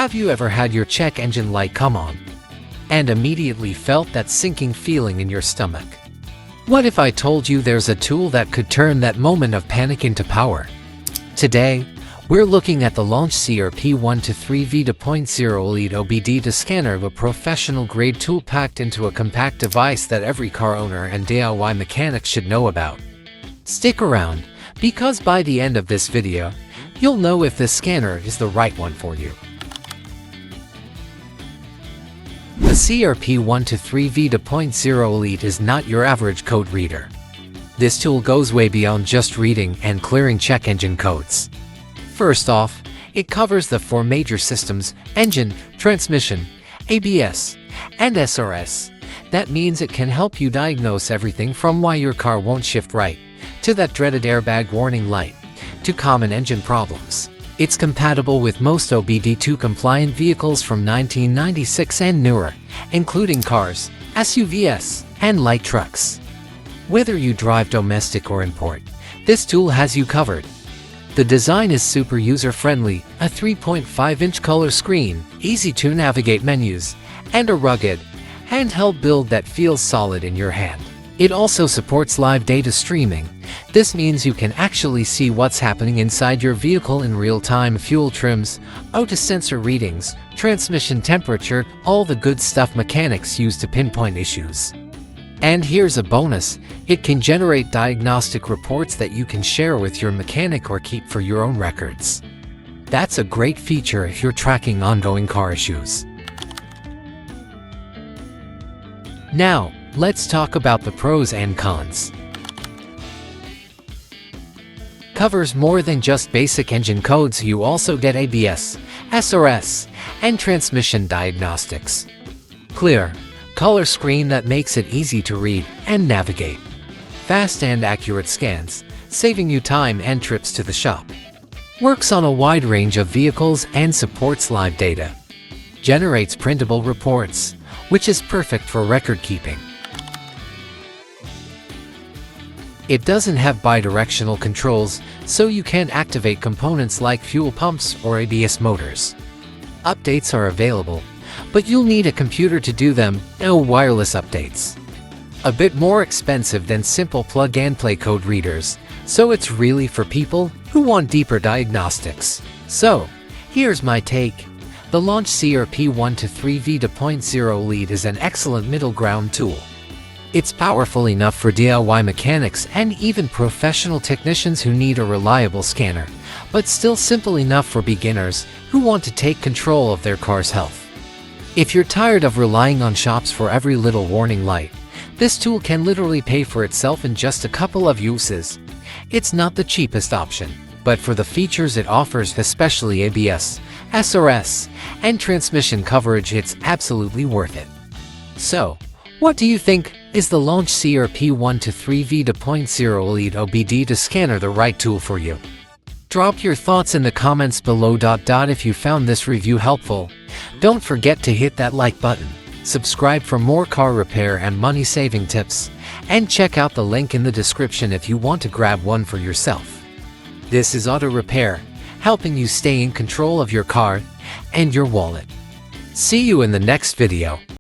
Have you ever had your check engine light come on and immediately felt that sinking feeling in your stomach? What if I told you there's a tool that could turn that moment of panic into power? Today, we're looking at the LAUNCH CRP123 V2.0 Elite OBD scanner, a professional-grade tool packed into a compact device that every car owner and DIY mechanic should know about. Stick around, because by the end of this video, you'll know if this scanner is the right one for you. The CRP123 V2.0 Elite is not your average code reader. This tool goes way beyond just reading and clearing check engine codes. First off, it covers the four major systems: engine, transmission, ABS, and SRS. That means it can help you diagnose everything from why your car won't shift right, to that dreaded airbag warning light, to common engine problems. It's compatible with most OBD2 compliant vehicles from 1996 and newer, including cars, SUVs, and light trucks. Whether you drive domestic or import, this tool has you covered. The design is super user-friendly, a 3.5-inch color screen, easy-to-navigate menus, and a rugged, handheld build that feels solid in your hand. It also supports live data streaming. This means you can actually see what's happening inside your vehicle in real time: fuel trims, auto sensor readings, transmission temperature, all the good stuff mechanics use to pinpoint issues. And here's a bonus: it can generate diagnostic reports that you can share with your mechanic or keep for your own records. That's a great feature if you're tracking ongoing car issues. Now, let's talk about the pros and cons. Covers more than just basic engine codes. You also get ABS, SRS, and transmission diagnostics. Clear, color screen that makes it easy to read and navigate. Fast and accurate scans, saving you time and trips to the shop. Works on a wide range of vehicles and supports live data. Generates printable reports, which is perfect for record keeping. It doesn't have bidirectional controls, so you can't activate components like fuel pumps or ABS motors. Updates are available, but you'll need a computer to do them. No wireless updates. A bit more expensive than simple plug-and-play code readers, so it's really for people who want deeper diagnostics. So, here's my take. The LAUNCH CRP123 V2.0 Elite is an excellent middle ground tool. It's powerful enough for DIY mechanics and even professional technicians who need a reliable scanner, but still simple enough for beginners who want to take control of their car's health. If you're tired of relying on shops for every little warning light, this tool can literally pay for itself in just a couple of uses. It's not the cheapest option, but for the features it offers, especially ABS, SRS, and transmission coverage, it's absolutely worth it. So, what do you think? Is the LAUNCH CRP123 V2.0 Elite OBD scanner the right tool for you? Drop your thoughts in the comments below. If you found this review helpful, don't forget to hit that like button, subscribe for more car repair and money-saving tips, and check out the link in the description if you want to grab one for yourself. This is Auto Repair, helping you stay in control of your car and your wallet. See you in the next video.